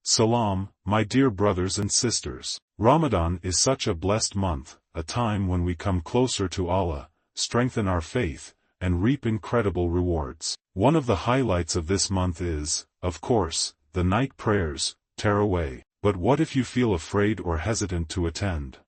Salam, my dear brothers and sisters. Ramadan is such a blessed month, a time when we come closer to Allah, strengthen our faith, and reap incredible rewards. One of the highlights of this month is, of course, the night prayers, Taraweeh. But what if you feel afraid or hesitant to attend?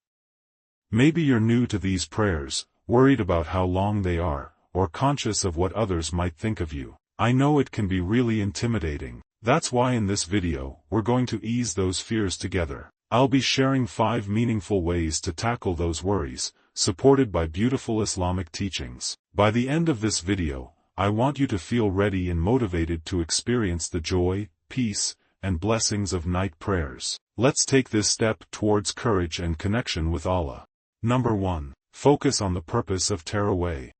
Maybe you're new to these prayers, worried about how long they are, or conscious of what others might think of you. I know it can be really intimidating. That's why in this video, we're going to ease those fears together. I'll be sharing 5 meaningful ways to tackle those worries, supported by beautiful Islamic teachings. By the end of this video, I want you to feel ready and motivated to experience the joy, peace, and blessings of night prayers. Let's take this step towards courage and connection with Allah. Number 1. Focus on the purpose of Taraweeh.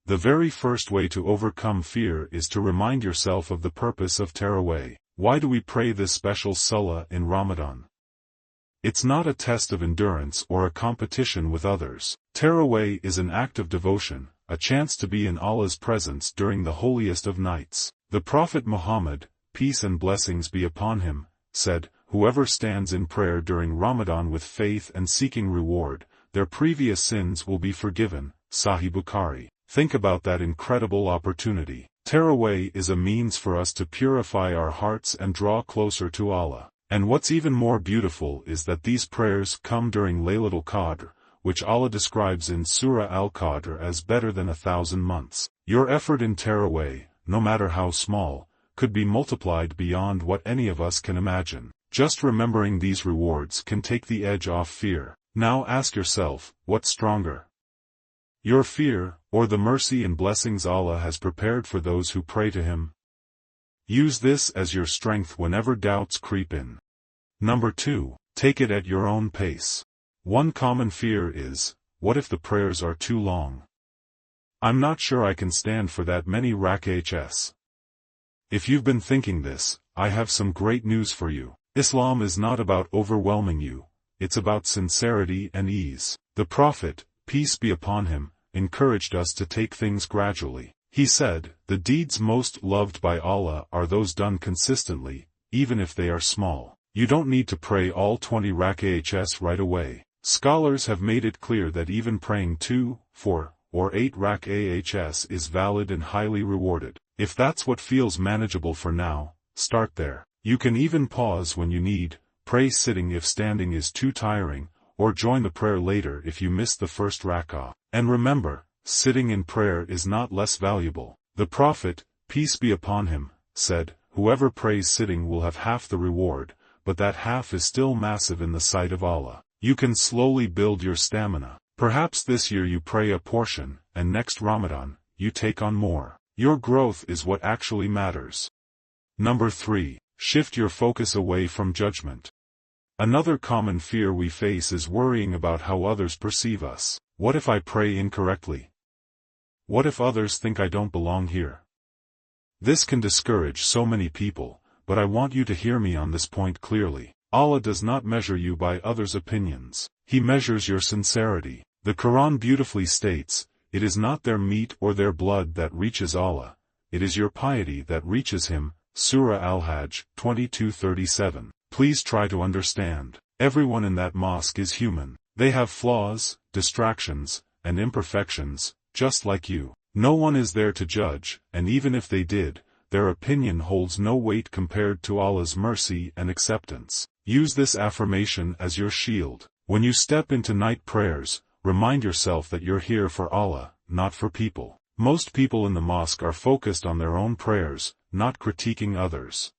The very first way to overcome fear is to remind yourself of the purpose of Taraweeh. Why do we pray this special salah in Ramadan? It's not a test of endurance or a competition with others. Taraweeh is an act of devotion, a chance to be in Allah's presence during the holiest of nights. The Prophet Muhammad, peace and blessings be upon him, said, "Whoever stands in prayer during Ramadan with faith and seeking reward, their previous sins will be forgiven." Sahih Bukhari. Think about that incredible opportunity. Taraweeh is a means for us to purify our hearts and draw closer to Allah. And what's even more beautiful is that these prayers come during Laylatul Qadr, which Allah describes in Surah Al-Qadr as better than 1,000 months. Your effort in Taraweeh, no matter how small, could be multiplied beyond what any of us can imagine. Just remembering these rewards can take the edge off fear. Now ask yourself, what's stronger? Your fear, or the mercy and blessings Allah has prepared for those who pray to Him? Use this as your strength whenever doubts creep in. Number 2. Take it at your own pace. One common fear is, what if the prayers are too long? I'm not sure I can stand for that many rak'ahs. If you've been thinking this, I have some great news for you. Islam is not about overwhelming you, it's about sincerity and ease. The Prophet, peace be upon him, encouraged us to take things gradually. He said, "The deeds most loved by Allah are those done consistently, even if they are small." You don't need to pray all 20 rak'ahs right away. Scholars have made it clear that even praying 2, 4, or 8 rak'ahs is valid and highly rewarded. If that's what feels manageable for now, start there. You can even pause when you need, pray sitting if standing is too tiring, or join the prayer later if you missed the first rak'ah. And remember, sitting in prayer is not less valuable. The Prophet, peace be upon him, said, "Whoever prays sitting will have half the reward, but that half is still massive in the sight of Allah." You can slowly build your stamina. Perhaps this year you pray a portion, and next Ramadan, you take on more. Your growth is what actually matters. Number 3. Shift your focus away from judgment. Another common fear we face is worrying about how others perceive us. What if I pray incorrectly? What if others think I don't belong here? This can discourage so many people, but I want you to hear me on this point clearly. Allah does not measure you by others' opinions. He measures your sincerity. The Quran beautifully states, "It is not their meat or their blood that reaches Allah, it is your piety that reaches Him." Surah Al-Hajj, 22:37. Please try to understand. Everyone in that mosque is human. They have flaws, distractions, and imperfections, just like you. No one is there to judge, and even if they did, their opinion holds no weight compared to Allah's mercy and acceptance. Use this affirmation as your shield. When you step into night prayers, remind yourself that you're here for Allah, not for people. Most people in the mosque are focused on their own prayers, not critiquing others.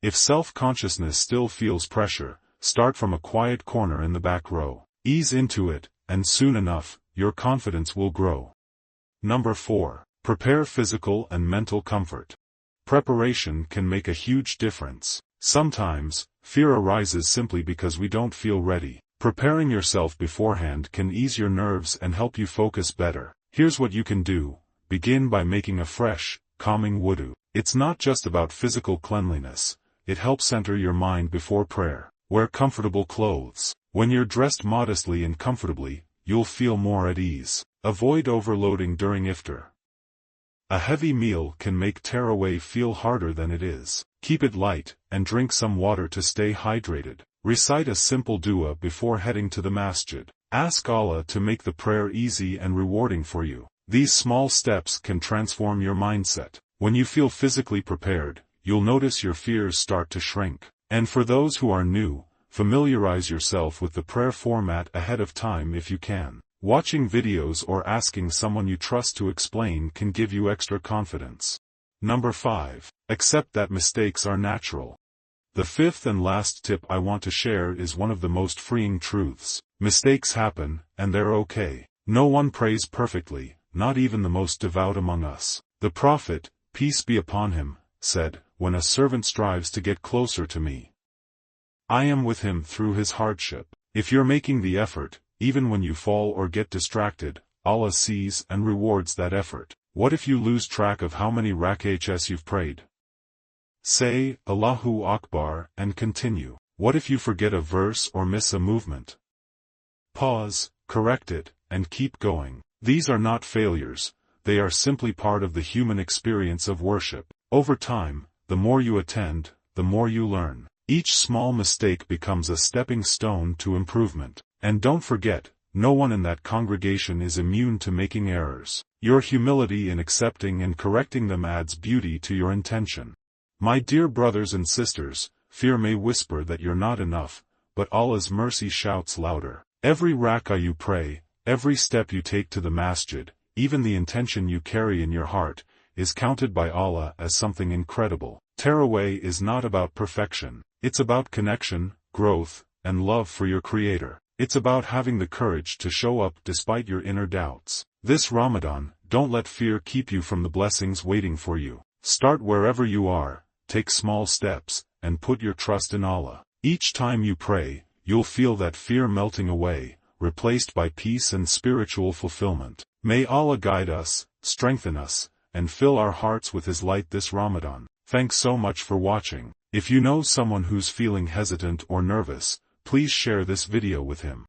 If self-consciousness still feels pressure, start from a quiet corner in the back row. Ease into it, and soon enough, your confidence will grow. Number 4. Prepare physical and mental comfort. Preparation can make a huge difference. Sometimes, fear arises simply because we don't feel ready. Preparing yourself beforehand can ease your nerves and help you focus better. Here's what you can do. Begin by making a fresh, calming wudu. It's not just about physical cleanliness. It helps center your mind before prayer. Wear comfortable clothes. When you're dressed modestly and comfortably, you'll feel more at ease. Avoid overloading during iftar. A heavy meal can make Taraweeh feel harder than it is. Keep it light, and drink some water to stay hydrated. Recite a simple dua before heading to the masjid. Ask Allah to make the prayer easy and rewarding for you. These small steps can transform your mindset. When you feel physically prepared, you'll notice your fears start to shrink. And for those who are new, familiarize yourself with the prayer format ahead of time if you can. Watching videos or asking someone you trust to explain can give you extra confidence. Number 5. Accept that mistakes are natural. The fifth and last tip I want to share is one of the most freeing truths. Mistakes happen, and they're okay. No one prays perfectly, not even the most devout among us. The Prophet, peace be upon him, said, "When a servant strives to get closer to me, I am with him through his hardship." If you're making the effort, even when you fall or get distracted, Allah sees and rewards that effort. What if you lose track of how many rak'ahs you've prayed? Say, Allahu Akbar, and continue. What if you forget a verse or miss a movement? Pause, correct it, and keep going. These are not failures, they are simply part of the human experience of worship. Over time, the more you attend, the more you learn. Each small mistake becomes a stepping stone to improvement. And don't forget, no one in that congregation is immune to making errors. Your humility in accepting and correcting them adds beauty to your intention. My dear brothers and sisters, fear may whisper that you're not enough, but Allah's mercy shouts louder. Every rak'ah you pray, every step you take to the masjid, even the intention you carry in your heart, is counted by Allah as something incredible. Taraweeh is not about perfection. It's about connection, growth, and love for your Creator. It's about having the courage to show up despite your inner doubts. This Ramadan, don't let fear keep you from the blessings waiting for you. Start wherever you are, take small steps, and put your trust in Allah. Each time you pray, you'll feel that fear melting away, replaced by peace and spiritual fulfillment. May Allah guide us, strengthen us, and fill our hearts with His light this Ramadan. Thanks so much for watching. If you know someone who's feeling hesitant or nervous, please share this video with him.